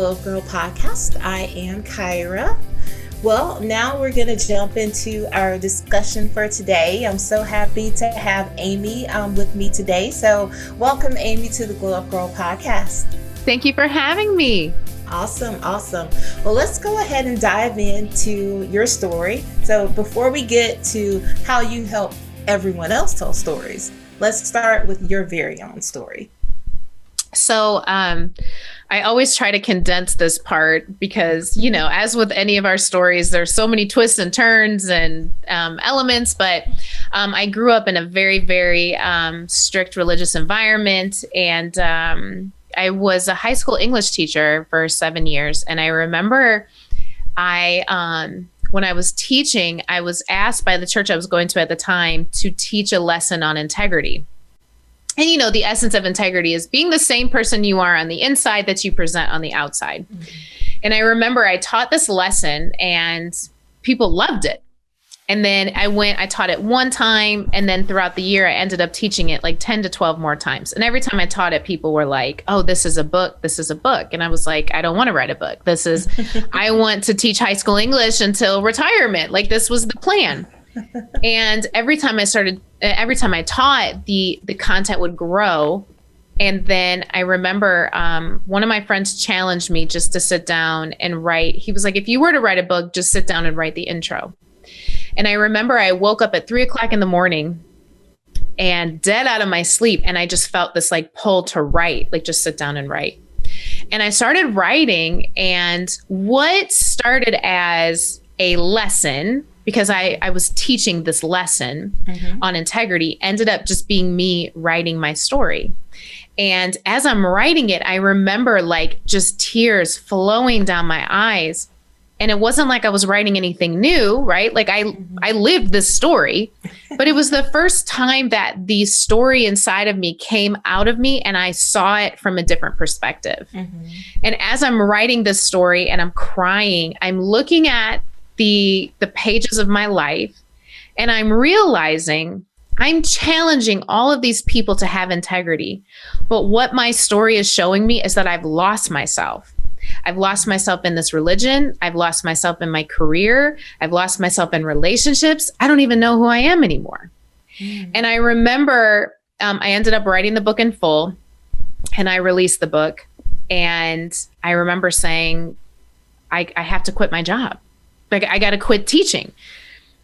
Globe Girl podcast. I am Kyra. Well, now we're going to jump into our discussion for today. I'm so happy to have Amy with me today. So welcome, Amy, to the Globe Girl podcast. Thank you for having me. Awesome. Well, let's go ahead and dive into your story. So before we get to how you help everyone else tell stories, let's start with your very own story. So I always try to condense this part because, as with any of our stories, there's so many twists and turns and elements. But I grew up in a very, very strict religious environment. And I was a high school English teacher for 7 years. And I remember when I was teaching, I was asked by the church I was going to at the time to teach a lesson on integrity. And, the essence of integrity is being the same person you are on the inside that you present on the outside. Mm-hmm. And I remember I taught this lesson and people loved it. And then I taught it one time. And then throughout the year, I ended up teaching it like 10 to 12 more times. And every time I taught it, people were like, oh, this is a book. This is a book. And I was like, I don't want to write a book. I want to teach high school English until retirement. Like this was the plan. And every time I taught, the content would grow. And then I remember one of my friends challenged me just to sit down and write. He was like, if you were to write a book, just sit down and write the intro. And I remember I woke up at 3:00 in the morning and dead out of my sleep. And I just felt this like pull to write, like just sit down and write. And I started writing, and what started as a lesson, because I was teaching this lesson on integrity, ended up just being me writing my story. And as I'm writing it, I remember like just tears flowing down my eyes. And it wasn't like I was writing anything new, right? Like I lived this story, but it was the first time that the story inside of me came out of me and I saw it from a different perspective. Mm-hmm. And as I'm writing this story and I'm crying, I'm looking at the pages of my life, and I'm realizing I'm challenging all of these people to have integrity. But what my story is showing me is that I've lost myself. I've lost myself in this religion. I've lost myself in my career. I've lost myself in relationships. I don't even know who I am anymore. And I remember I ended up writing the book in full, and I released the book. And I remember saying, I have to quit my job. Like, I got to quit teaching,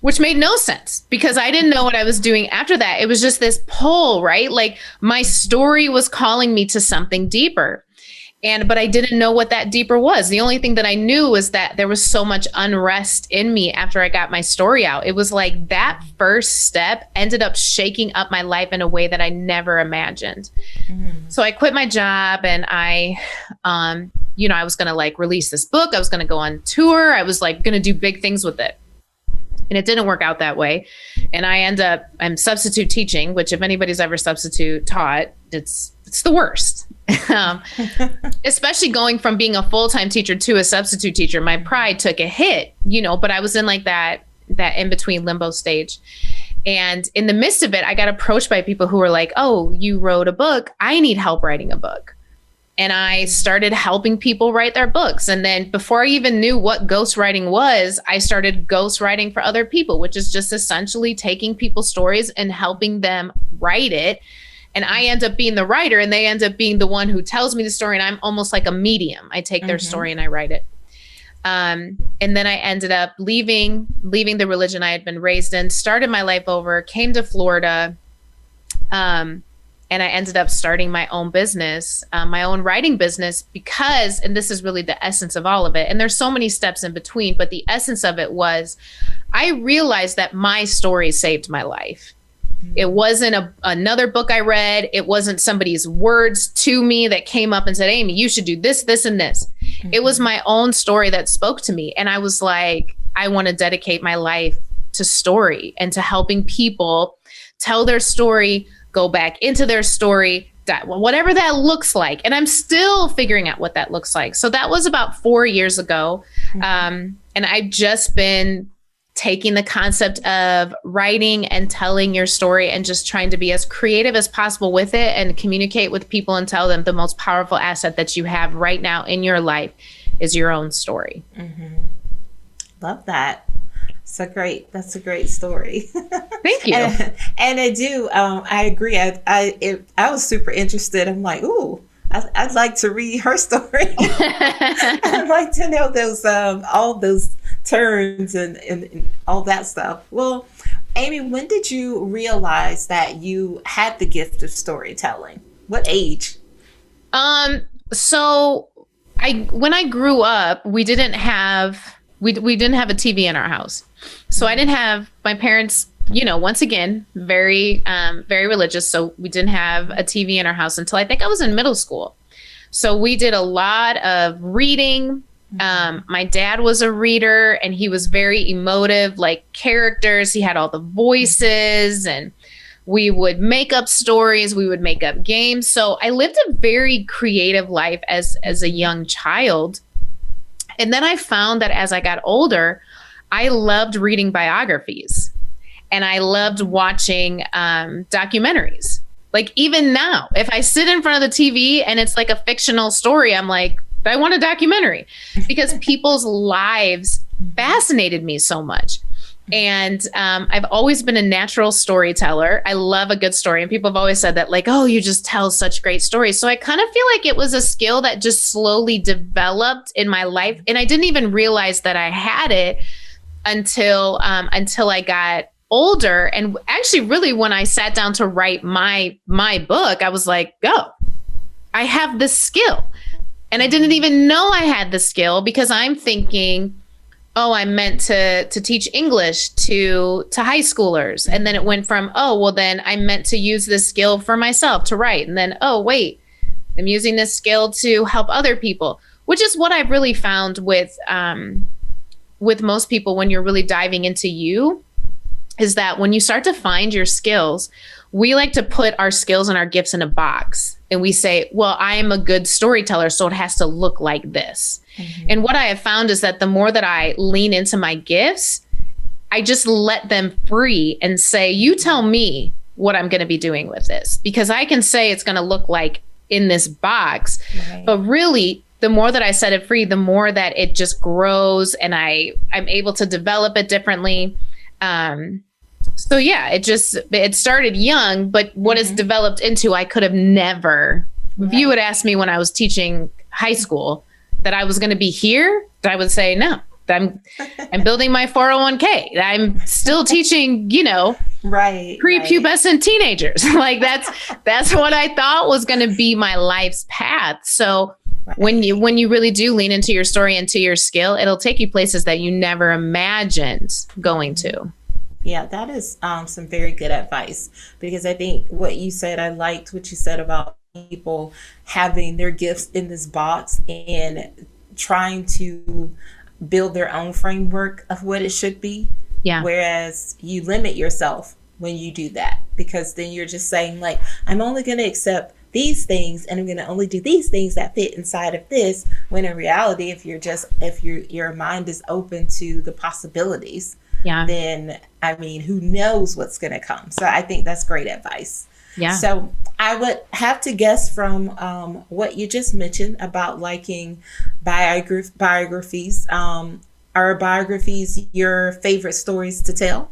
which made no sense because I didn't know what I was doing after that. It was just this pull, right? Like my story was calling me to something deeper. But I didn't know what that deeper was. The only thing that I knew was that there was so much unrest in me after I got my story out. It was like that first step ended up shaking up my life in a way that I never imagined. Mm-hmm. So I quit my job, and I was going to like release this book. I was going to go on tour. I was like going to do big things with it. And it didn't work out that way. And I'm substitute teaching, which if anybody's ever substitute taught, it's the worst. Especially going from being a full-time teacher to a substitute teacher, my pride took a hit, but I was in like that in-between limbo stage. And in the midst of it, I got approached by people who were like, oh, you wrote a book. I need help writing a book. And I started helping people write their books. And then before I even knew what ghostwriting was, I started ghostwriting for other people, which is just essentially taking people's stories and helping them write it. And I end up being the writer, and they end up being the one who tells me the story. And I'm almost like a medium. I take their story and I write it. And then I ended up leaving the religion I had been raised in, started my life over, came to Florida. And I ended up starting my own business, my own writing business, because, and this is really the essence of all of it, and there's so many steps in between, but the essence of it was, I realized that my story saved my life. Mm-hmm. It wasn't another book I read. It wasn't somebody's words to me that came up and said, Amy, you should do this, this, and this. Mm-hmm. It was my own story that spoke to me. And I was like, I want to dedicate my life to story and to helping people tell their story, go back into their story, whatever that looks like. And I'm still figuring out what that looks like. So that was about 4 years ago. Mm-hmm. And I've just been taking the concept of writing and telling your story and just trying to be as creative as possible with it and communicate with people and tell them the most powerful asset that you have right now in your life is your own story. Mm-hmm. Love that. That's a great story. Thank you. And I agree. I was super interested. I'm like, ooh, I'd like to read her story. I'd like to know those all those turns and all that stuff. Well, Amy, when did you realize that you had the gift of storytelling? What age? So when I grew up, we didn't have a TV in our house. So I didn't have my parents, once again, very, very religious. So we didn't have a TV in our house until I think I was in middle school. So we did a lot of reading. My dad was a reader and he was very emotive, like characters. He had all the voices and we would make up stories. We would make up games. So I lived a very creative life as a young child. And then I found that as I got older, I loved reading biographies and I loved watching documentaries. Like even now, if I sit in front of the TV and it's like a fictional story, I'm like, I want a documentary because people's lives fascinated me so much. And I've always been a natural storyteller. I love a good story. And people have always said that like, oh, you just tell such great stories. So I kind of feel like it was a skill that just slowly developed in my life. And I didn't even realize that I had it until I got older. And actually, really, when I sat down to write my book, I was like, I have this skill. And I didn't even know I had the skill because I'm thinking, oh, I'm meant to teach English to high schoolers. And then it went from, oh, well, then I'm meant to use this skill for myself to write. And then, oh, wait, I'm using this skill to help other people, which is what I've really found with most people when you're really diving into you, is that when you start to find your skills, we like to put our skills and our gifts in a box. And we say, well, I am a good storyteller, so it has to look like this. Mm-hmm. And what I have found is that the more that I lean into my gifts, I just let them free and say, you tell me what I'm going to be doing with this, because I can say it's going to look like in this box. Right. But really, the more that I set it free, the more that it just grows and I'm able to develop it differently. So yeah, it started young, but what it's developed into, I could have never, if you had asked me when I was teaching high school that I was going to be here, I would say, no, I'm building my 401k. I'm still teaching, prepubescent teenagers. Like that's what I thought was going to be my life's path. So when you really do lean into your story, into your skill, it'll take you places that you never imagined going to. Yeah, that is some very good advice, because I think what you said, I liked what you said about people having their gifts in this box and trying to build their own framework of what it should be. Yeah. Whereas you limit yourself when you do that, because then you're just saying like, I'm only going to accept these things and I'm going to only do these things that fit inside of this. When in reality, if your mind is open to the possibilities, then who knows what's going to come. So I think that's great advice. Yeah. So I would have to guess from what you just mentioned about liking biographies. Are biographies your favorite stories to tell?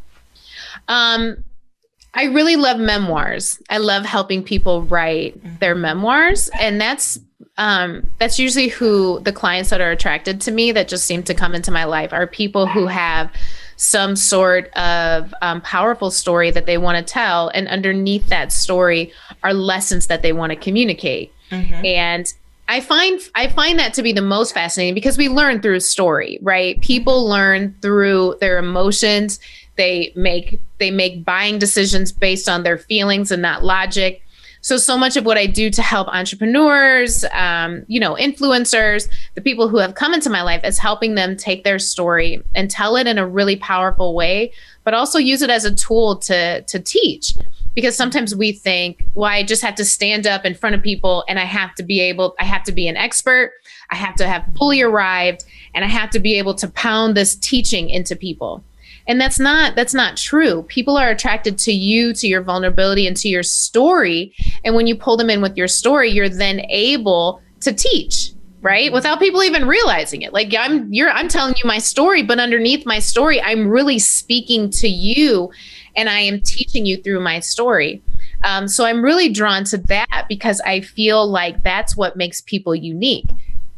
I really love memoirs. I love helping people write their memoirs. And that's usually who the clients that are attracted to me that just seem to come into my life are people who have some sort of powerful story that they want to tell. And underneath that story are lessons that they want to communicate. Mm-hmm. And I find that to be the most fascinating, because we learn through story, right? People learn through their emotions. They make buying decisions based on their feelings and not logic. So much of what I do to help entrepreneurs, influencers, the people who have come into my life, is helping them take their story and tell it in a really powerful way, but also use it as a tool to teach. Because sometimes we think, well, I just have to stand up in front of people and I have to be an expert. I have to have fully arrived and I have to be able to pound this teaching into people. And that's not true. People are attracted to you, to your vulnerability, and to your story. And when you pull them in with your story, you're then able to teach, right? Without people even realizing it. Like I'm telling you my story, but underneath my story, I'm really speaking to you and I am teaching you through my story. So I'm really drawn to that because I feel like that's what makes people unique.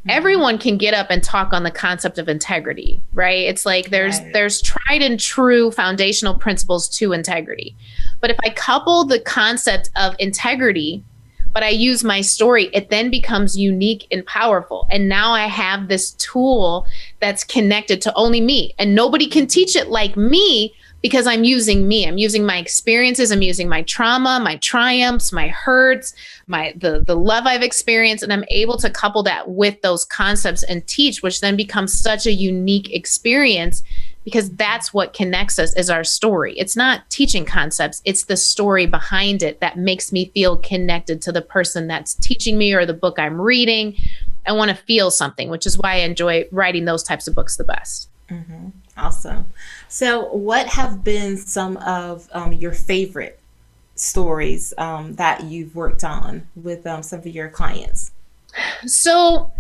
Everyone can get up and talk on the concept of integrity, right? It's like there's tried and true foundational principles to integrity. But if I couple the concept of integrity, but I use my story, it then becomes unique and powerful. And now I have this tool that's connected to only me. And nobody can teach it like me because I'm using me. I'm using my experiences. I'm using my trauma, my triumphs, my hurts, the love I've experienced. And I'm able to couple that with those concepts and teach, which then becomes such a unique experience because that's what connects us is our story. It's not teaching concepts. It's the story behind it that makes me feel connected to the person that's teaching me or the book I'm reading. I want to feel something, which is why I enjoy writing those types of books the best. Mm-hmm. Awesome. So what have been some of your favorite stories that you've worked on with some of your clients? So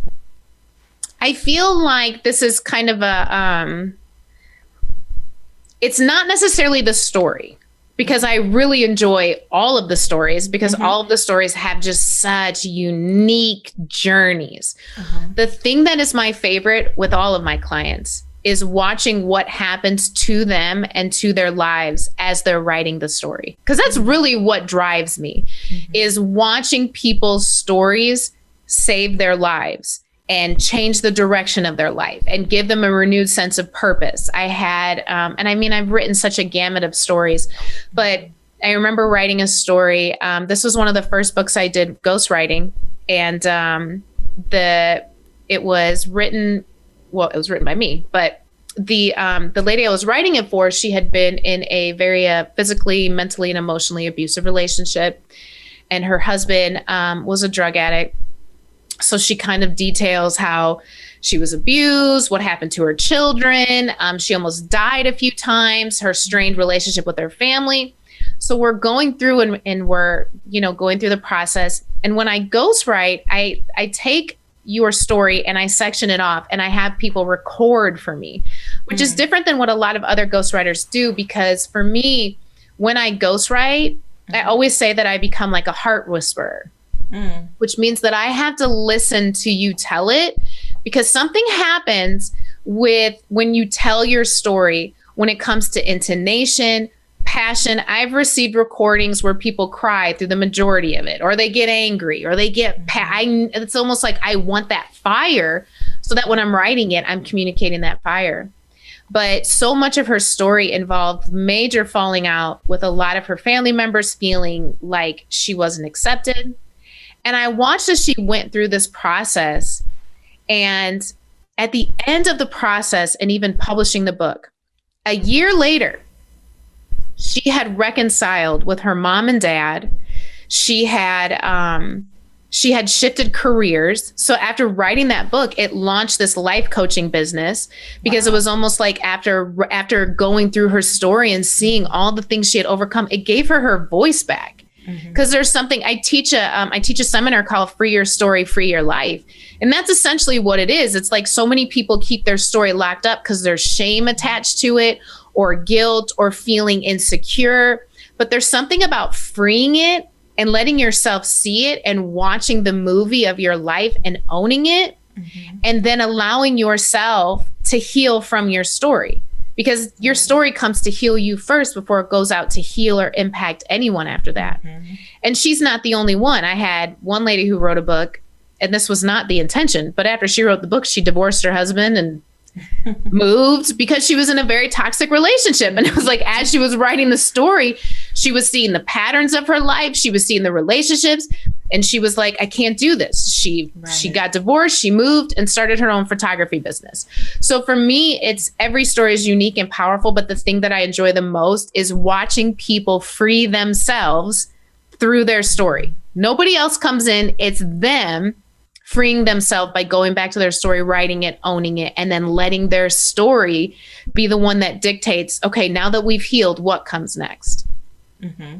I feel like this is kind of it's not necessarily the story because I really enjoy all of the stories because all of the stories have just such unique journeys. The thing that is my favorite with all of my clients is watching what happens to them and to their lives as they're writing the story. Because that's really what drives me, is watching people's stories save their lives and change the direction of their life and give them a renewed sense of purpose. I had, and I mean, I've written such a gamut of stories, but I remember writing a story. This was one of the first books I did ghostwriting, and it was written by me, but the lady I was writing it for, she had been in a very physically, mentally, and emotionally abusive relationship, and her husband was a drug addict. So she kind of details how she was abused, what happened to her children. She almost died a few times, her strained relationship with her family. So we're going through and we're, going through the process. And when I ghostwrite, I take your story and I section it off and I have people record for me, which is different than what a lot of other ghostwriters do. Because for me, when I ghostwrite, I always say that I become like a heart whisperer. Which means that I have to listen to you tell it because something happens when you tell your story when it comes to intonation, passion. I've received recordings where people cry through the majority of it, or they get angry, or they get, it's almost like I want that fire so that when I'm writing it, I'm communicating that fire. But so much of her story involved major falling out with a lot of her family members feeling like she wasn't accepted. And I watched as she went through this process. And at the end of the process and even publishing the book, a year later, she had reconciled with her mom and dad. She had shifted careers. So after writing that book, it launched this life coaching business because it was almost like after going through her story and seeing all the things she had overcome, it gave her voice back. Because there's something I teach a seminar called Free Your Story, Free Your Life. And that's essentially what it is. It's like so many people keep their story locked up because there's shame attached to it or guilt or feeling insecure. But there's something about freeing it and letting yourself see it and watching the movie of your life and owning it and then allowing yourself to heal from your story. Because your story comes to heal you first before it goes out to heal or impact anyone after that. And she's not the only one. I had one lady who wrote a book, and this was not the intention, but after she wrote the book, she divorced her husband and moved because she was in a very toxic relationship. And it was like, as she was writing the story, she was seeing the patterns of her life. She was seeing the relationships. And she was like, I can't do this. She got divorced, she moved and started her own photography business. So for me, it's every story is unique and powerful. But the thing that I enjoy the most is watching people free themselves through their story. Nobody else comes in. It's them freeing themselves by going back to their story, writing it, owning it, and then letting their story be the one that dictates, okay, now that we've healed, what comes next? Mm-hmm.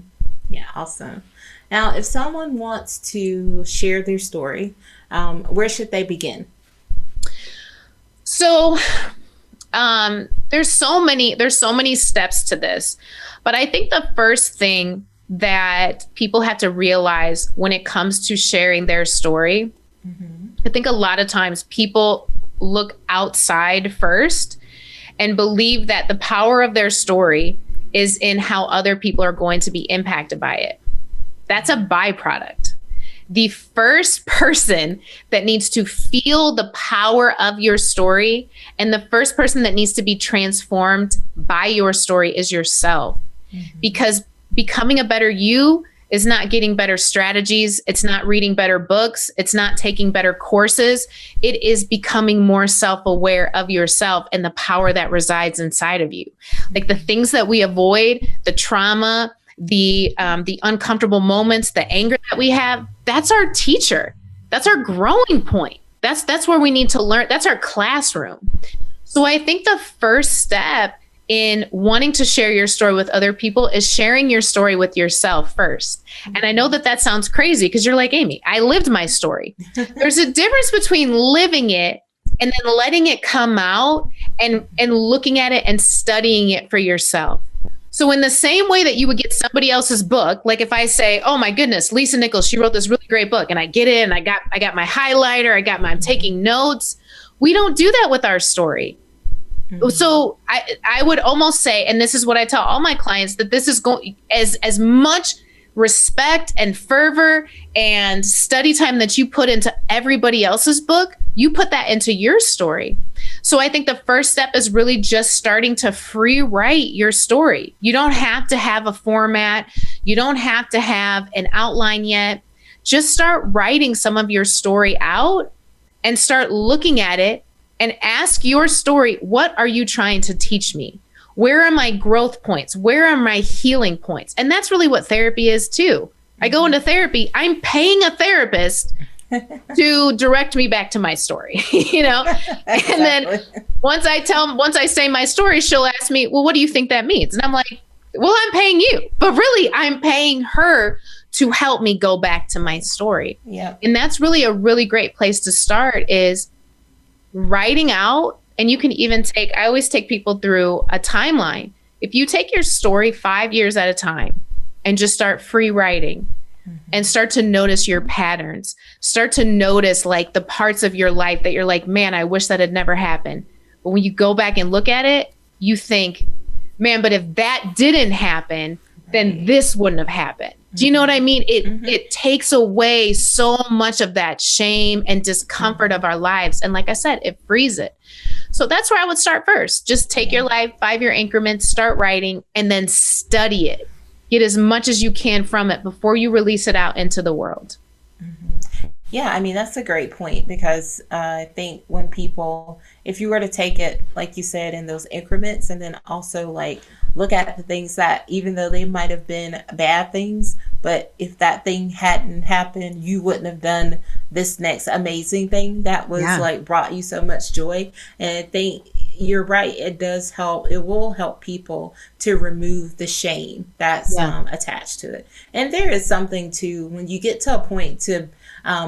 Yeah, awesome. Now, if someone wants to share their story, where should they begin? So there's so many steps to this, but I think the first thing that people have to realize when it comes to sharing their story, I think a lot of times people look outside first and believe that the power of their story is in how other people are going to be impacted by it. That's a byproduct. The first person that needs to feel the power of your story and the first person that needs to be transformed by your story is yourself. Because becoming a better you is not getting better strategies. It's not reading better books. It's not taking better courses. It is becoming more self-aware of yourself and the power that resides inside of you. Like the things that we avoid, the trauma, the uncomfortable moments, the anger that we have, that's our teacher. That's our growing point. That's where we need to learn. That's our classroom. So I think the first step in wanting to share your story with other people is sharing your story with yourself first. And I know that that sounds crazy because you're like, Amy, I lived my story. There's a difference between living it and then letting it come out and looking at it and studying it for yourself. So in the same way that you would get somebody else's book, like if I say, oh my goodness, Lisa Nichols, she wrote this really great book, and I get it and I got my highlighter, I'm taking notes. We don't do that with our story. So I would almost say, and this is what I tell all my clients, that this is going as much respect and fervor and study time that you put into everybody else's book, you put that into your story. So I think the first step is really just starting to free write your story. You don't have to have a format. You don't have to have an outline yet. Just start writing some of your story out and start looking at it and ask your story, what are you trying to teach me? Where are my growth points? Where are my healing points? And that's really what therapy is too. I go into therapy, I'm paying a therapist to direct me back to my story, Exactly. And then once I say my story, she'll ask me, well, what do you think that means? And I'm like, well, I'm paying you, but really I'm paying her to help me go back to my story. Yeah. And that's really a really great place to start is writing out. And you can even I always take people through a timeline. If you take your story 5 years at a time and just start free writing and start to notice your patterns, start to notice like the parts of your life that you're like, man, I wish that had never happened. But when you go back and look at it, you think, man, but if that didn't happen, then this wouldn't have happened. Do you know what I mean? It takes away so much of that shame and discomfort of our lives. And like I said, it frees it. So that's where I would start first. Just take your life, 5-year increments, start writing, and then study it. Get as much as you can from it before you release it out into the world. Yeah, I mean, that's a great point because I think when people, if you were to take it, like you said, in those increments and then also like look at the things that even though they might have been bad things, but if that thing hadn't happened, you wouldn't have done this next amazing thing that was like brought you so much joy. And I think you're right. It does help. It will help people to remove the shame that's attached to it. And there is something to when you get to a point to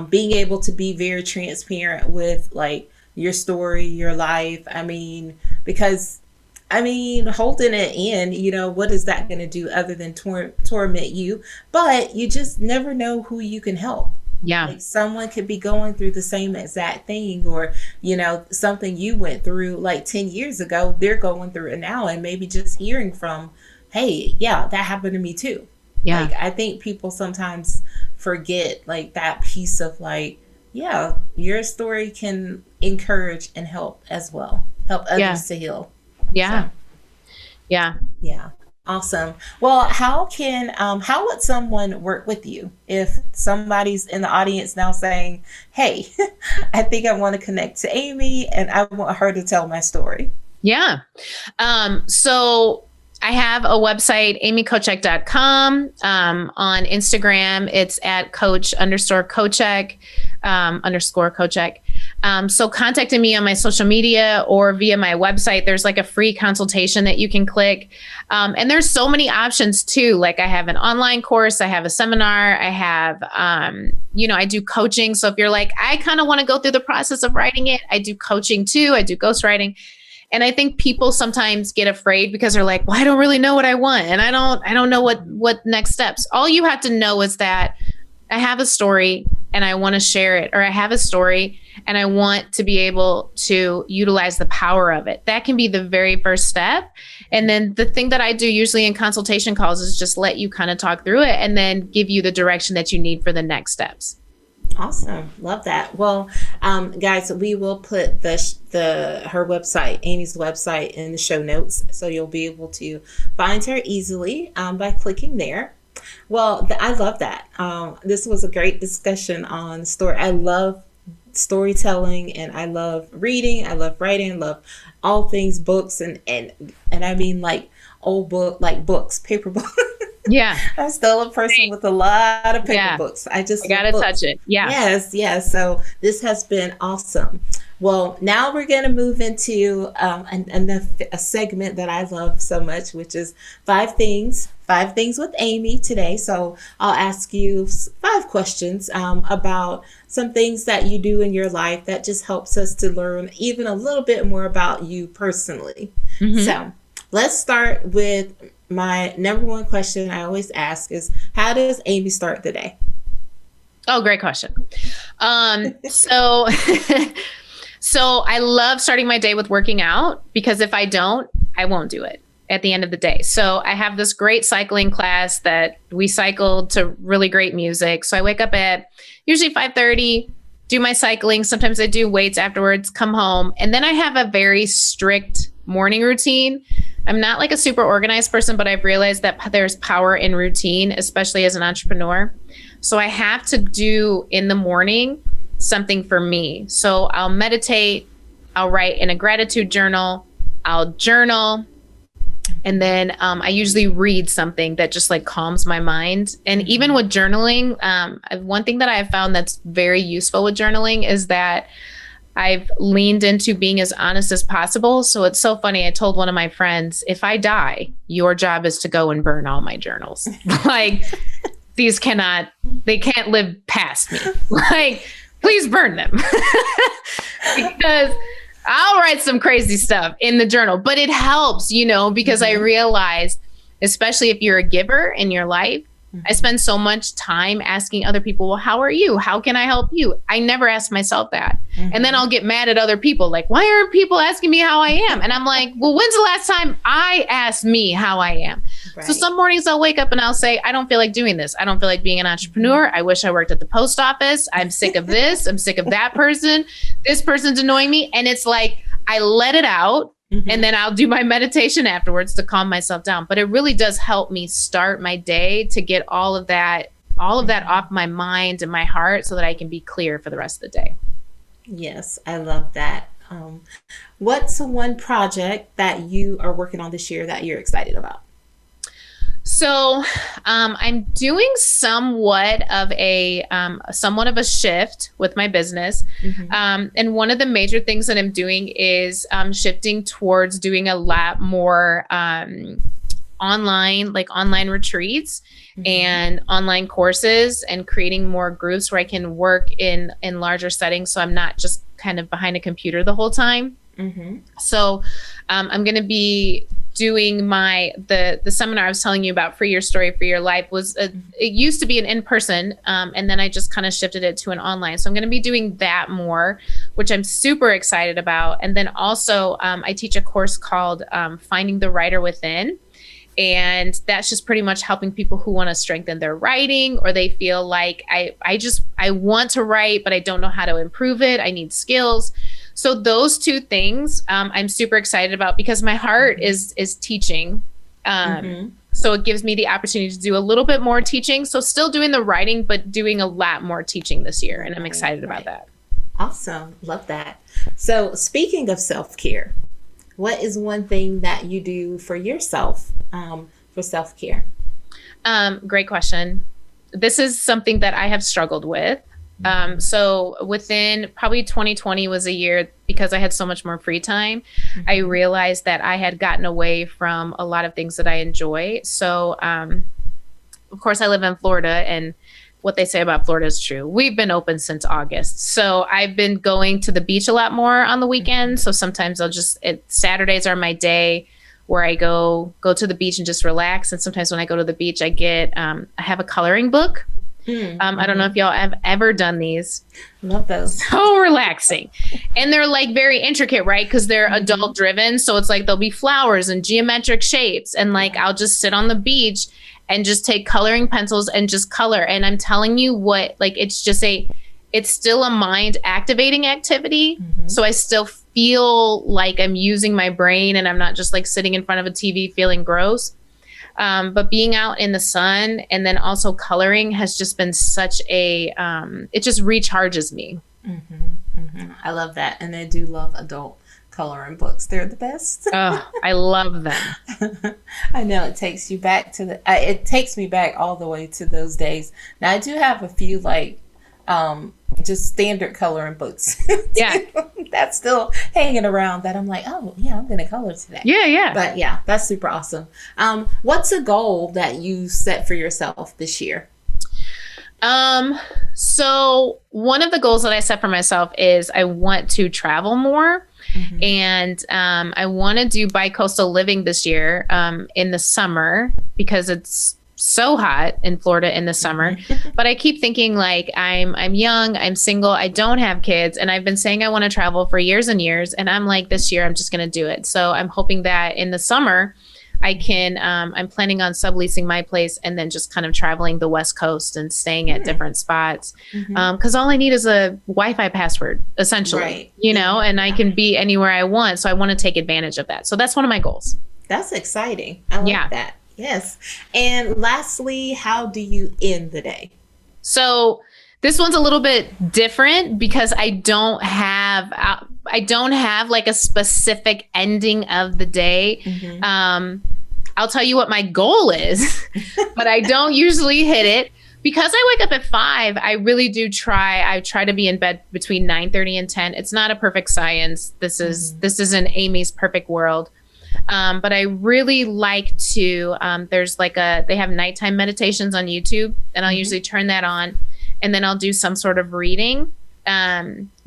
being able to be very transparent with like your story, your life. I mean, because holding it in, what is that going to do other than torment you? But you just never know who you can help. Yeah. Like someone could be going through the same exact thing or, something you went through like 10 years ago, they're going through it now. And maybe just hearing from, hey, yeah, that happened to me too. Yeah. Like, I think people sometimes forget like that piece of like, yeah, your story can encourage and help as well. Help others to heal. Yeah. So, yeah. Awesome. Well, how would someone work with you if somebody's in the audience now saying, hey, I think I want to connect to Amy and I want her to tell my story? Yeah. So I have a website, amykochek.com. On Instagram, it's at coach_Kochek, _Kochek. So contacting me on my social media or via my website, there's like a free consultation that you can click. And there's so many options too. Like I have an online course, I have a seminar, I have, I do coaching. So if you're like, I kind of want to go through the process of writing it, I do coaching too. I do ghostwriting. And I think people sometimes get afraid because they're like, well, I don't really know what I want. And I don't know what next steps. All you have to know is that I have a story and I want to share it, or I have a story and I want to be able to utilize the power of it. That can be the very first step. And then the thing that I do usually in consultation calls is just let you kind of talk through it and then give you the direction that you need for the next steps. Awesome. Love that. Well, guys, we will put her website, Amy's website, in the show notes. So you'll be able to find her easily by clicking there. Well, I love that. This was a great discussion on story. I love storytelling and I love reading. I love writing. I love all things books and I mean like old book, like books, paper books. Yeah. I'm still a person with a lot of paper books. I gotta touch it. Yeah. Yes. So this has been awesome. Well, now we're going to move into a segment that I love so much, which is 5 things with Amy today. So I'll ask you 5 questions about some things that you do in your life that just helps us to learn even a little bit more about you personally. Mm-hmm. So let's start with my number one question I always ask is, how does Amy start the day? Oh, great question. So I love starting my day with working out because if I don't, I won't do it at the end of the day. So I have this great cycling class that we cycle to really great music. So I wake up at usually 5:30, do my cycling. Sometimes I do weights afterwards, come home. And then I have a very strict morning routine. I'm not like a super organized person, but I've realized that there's power in routine, especially as an entrepreneur. So I have to do in the morning something for me. So I'll meditate, I'll write in a gratitude journal, I'll journal, and then I usually read something that just like calms my mind. And even with journaling, one thing that I have found that's very useful with journaling is that I've leaned into being as honest as possible. So it's so funny. I told one of my friends, if I die, your job is to go and burn all my journals. Like they can't live past me. Like, please burn them. Because I'll write some crazy stuff in the journal, but it helps, because I realize, especially if you're a giver in your life, I spend so much time asking other people, well, how are you? How can I help you? I never ask myself that. And then I'll get mad at other people. Like, why aren't people asking me how I am? And I'm like, well, when's the last time I asked me how I am? Right. So some mornings I'll wake up and I'll say, I don't feel like doing this. I don't feel like being an entrepreneur. I wish I worked at the post office. I'm sick of this. I'm sick of that person. This person's annoying me. And it's like, I let it out. And then I'll do my meditation afterwards to calm myself down. But it really does help me start my day to get all of that off my mind and my heart so that I can be clear for the rest of the day. Yes, I love that. What's one project that you are working on this year that you're excited about? So I'm doing somewhat of a shift with my business. And one of the major things that I'm doing is shifting towards doing a lot more online retreats and online courses and creating more groups where I can work in larger settings. So I'm not just kind of behind a computer the whole time. So I'm going to be doing the seminar I was telling you about, Free Your Story, Free Your Life, it used to be an in-person, and then I just kind of shifted it to an online. So I'm going to be doing that more, which I'm super excited about. And then also I teach a course called Finding the Writer Within. And that's just pretty much helping people who want to strengthen their writing, or they feel like I want to write, but I don't know how to improve it. I need skills. So those 2 things I'm super excited about because my heart is teaching. So it gives me the opportunity to do a little bit more teaching. So still doing the writing, but doing a lot more teaching this year. And I'm excited about that. Awesome. Love that. So speaking of self-care, What is one thing that you do for yourself for self-care? Great question. This is something that I have struggled with. So within probably 2020 was a year, because I had so much more free time, I realized that I had gotten away from a lot of things that I enjoy. So, of course, I live in Florida, and what they say about Florida is true. We've been open since August. So I've been going to the beach a lot more on the weekends. So sometimes Saturdays are my day where I go to the beach and just relax. And sometimes when I go to the beach, I have a coloring book. I don't know if y'all have ever done these. Love those. So relaxing. And they're like very intricate, right? Because they're adult driven. So it's like there'll be flowers and geometric shapes. And like I'll just sit on the beach and just take coloring pencils and just color. And I'm telling you it's still a mind activating activity. So I still feel like I'm using my brain and I'm not just like sitting in front of a TV feeling gross. But being out in the sun and then also coloring has just been such it just recharges me. I love that. And I do love adult coloring books. They're the best. Oh, I love them. I know it takes you back it takes me back all the way to those days. Now I do have a few like, just standard coloring books. Yeah. That's still hanging around that I'm like, oh yeah, I'm going to color today. Yeah. But yeah, that's super awesome. What's a goal that you set for yourself this year? So one of the goals that I set for myself is I want to travel more. And I want to do bi-coastal living this year in the summer, because it's so hot in Florida in the summer. But I keep thinking like I'm young, I'm single, I don't have kids, and I've been saying I want to travel for years and years, and I'm like, this year I'm just going to do it. So I'm hoping that in the summer I can I'm planning on subleasing my place and then just kind of traveling the West Coast and staying at different spots, because all I need is a Wi-Fi password essentially, and I can be anywhere I want. So I want to take advantage of that. So that's one of my goals. That's exciting. I like that. Yes. And lastly, how do you end the day? So this one's a little bit different because I don't have like a specific ending of the day. I'll tell you what my goal is, but I don't usually hit it because I wake up at 5. I really do I try to be in bed between 9:30 and 10. It's not a perfect science. This isn't Amy's perfect world. But I really like to, they have nighttime meditations on YouTube, and I'll usually turn that on, and then I'll do some sort of reading,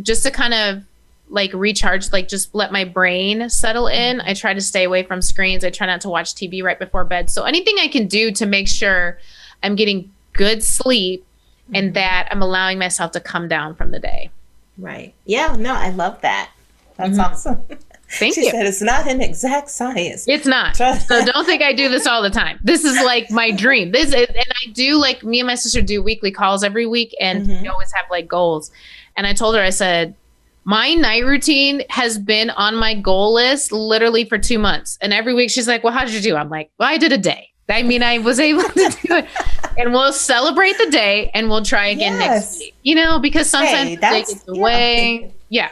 just to kind of like recharge, like just let my brain settle in. I try to stay away from screens. I try not to watch TV right before bed. So anything I can do to make sure I'm getting good sleep and that I'm allowing myself to come down from the day. Right. Yeah, no, I love that. That's awesome. Thank you. She said it's not an exact science. It's not. So don't think I do this all the time. This is like my dream. And I do, like, me and my sister do weekly calls every week, and we always have like goals. And I told her, I said, my night routine has been on my goal list literally for 2 months. And every week she's like, well, how did you do? I'm like, well, I did a day. I mean, I was able to do it. And we'll celebrate the day and we'll try again next week. Because sometimes the day gets away. Yeah.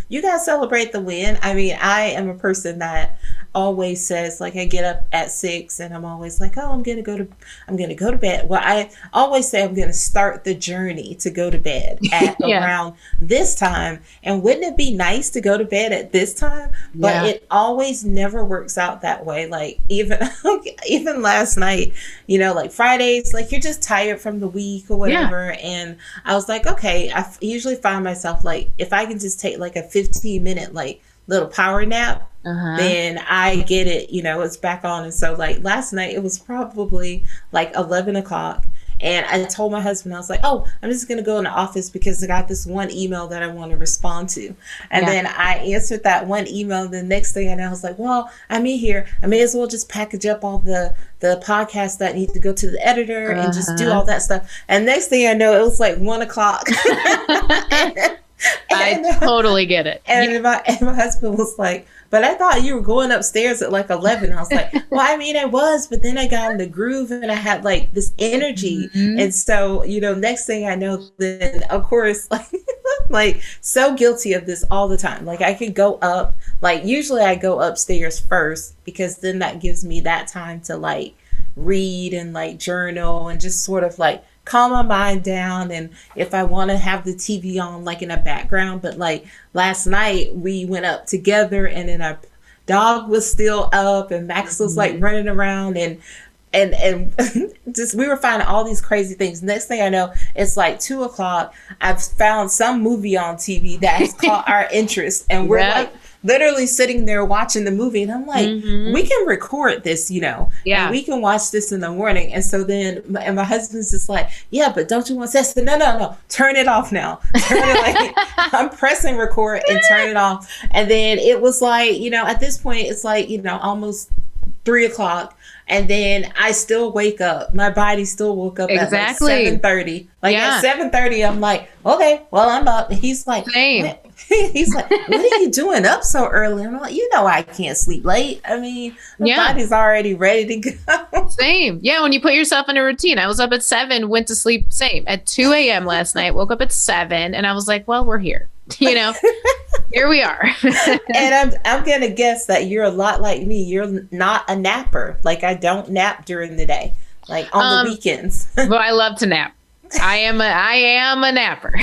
You got to celebrate the win. I mean, I am a person that always says, like, I get up at 6 and I'm always like, oh, I'm going to go to bed. Well, I always say I'm going to start the journey to go to bed at around this time. And wouldn't it be nice to go to bed at this time? But it always never works out that way. Like even last night, like Fridays, like you're just tired from the week or whatever. And I was like, okay, I usually find myself like, if I can just take like a 15-minute, like little power nap, then I get it, it's back on. And so like last night, it was probably like 11 o'clock. And I told my husband, I was like, oh, I'm just going to go in the office because I got this one email that I want to respond to. And then I answered that one email. The next thing I know, I was like, well, I'm in here. I may as well just package up all the podcasts that need to go to the editor and just do all that stuff. And next thing I know, it was like 1 o'clock. I totally get it. And my husband was like, but I thought you were going upstairs at like 11. I was like, well, I mean, I was, but then I got in the groove and I had like this energy. And so, next thing I know, then of course, like Like, so guilty of this all the time. Like, I could go up, like, usually I go upstairs first because then that gives me that time to like read and like journal and just sort of like calm my mind down. And if I want to have the TV on like in a background, but like last night we went up together and then our dog was still up and Max was like running around and just we were finding all these crazy things. Next thing I know, it's like 2:00. I've found some movie on TV that has caught our interest, and we're like literally sitting there watching the movie. And I'm like, we can record this, and we can watch this in the morning. And so then, and my husband's just like, yeah, but don't you want sex? No, turn it off now. I'm pressing record and turn it off. And then it was like, at this point, it's like, almost 3:00. And then I still wake up. My body still woke up at like 7:30. At 7:30, I'm like, okay, well, I'm up. He's like, same. He's like, what are you doing up so early? I'm like, I can't sleep late. I mean, my body's already ready to go. Same. Yeah, when you put yourself in a routine. I was up at 7, went to sleep, same, at 2 a.m. last night, woke up at 7, and I was like, well, we're here. Here we are. And I'm going to guess that you're a lot like me. You're not a napper. Like, I don't nap during the day, like on the weekends. Well, I love to nap. I am a napper.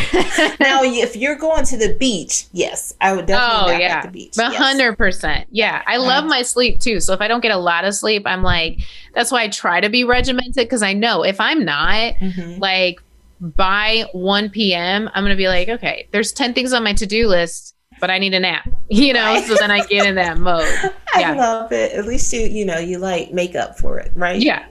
Now, if you're going to the beach, yes, I would definitely nap at the beach. 100%. Yeah. I love my sleep too. So if I don't get a lot of sleep, I'm like, that's why I try to be regimented, because I know if I'm not, like, by 1 p.m., I'm going to be like, okay, there's 10 things on my to-do list, but I need a nap, so then I get in that mode. I love it. At least you like make up for it, right? Yeah.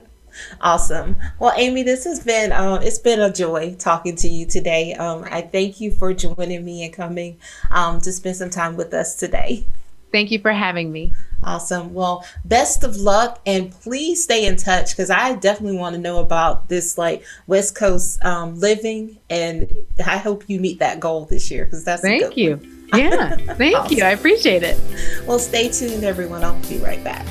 Awesome. Well, Amy, this has been, it's been a joy talking to you today. I thank you for joining me and coming to spend some time with us today. Thank you for having me. Awesome. Well, best of luck, and please stay in touch, because I definitely want to know about this like West Coast living, and I hope you meet that goal this year, because that's Thank you. Yeah. Thank you. I appreciate it. Well, stay tuned, everyone. I'll be right back.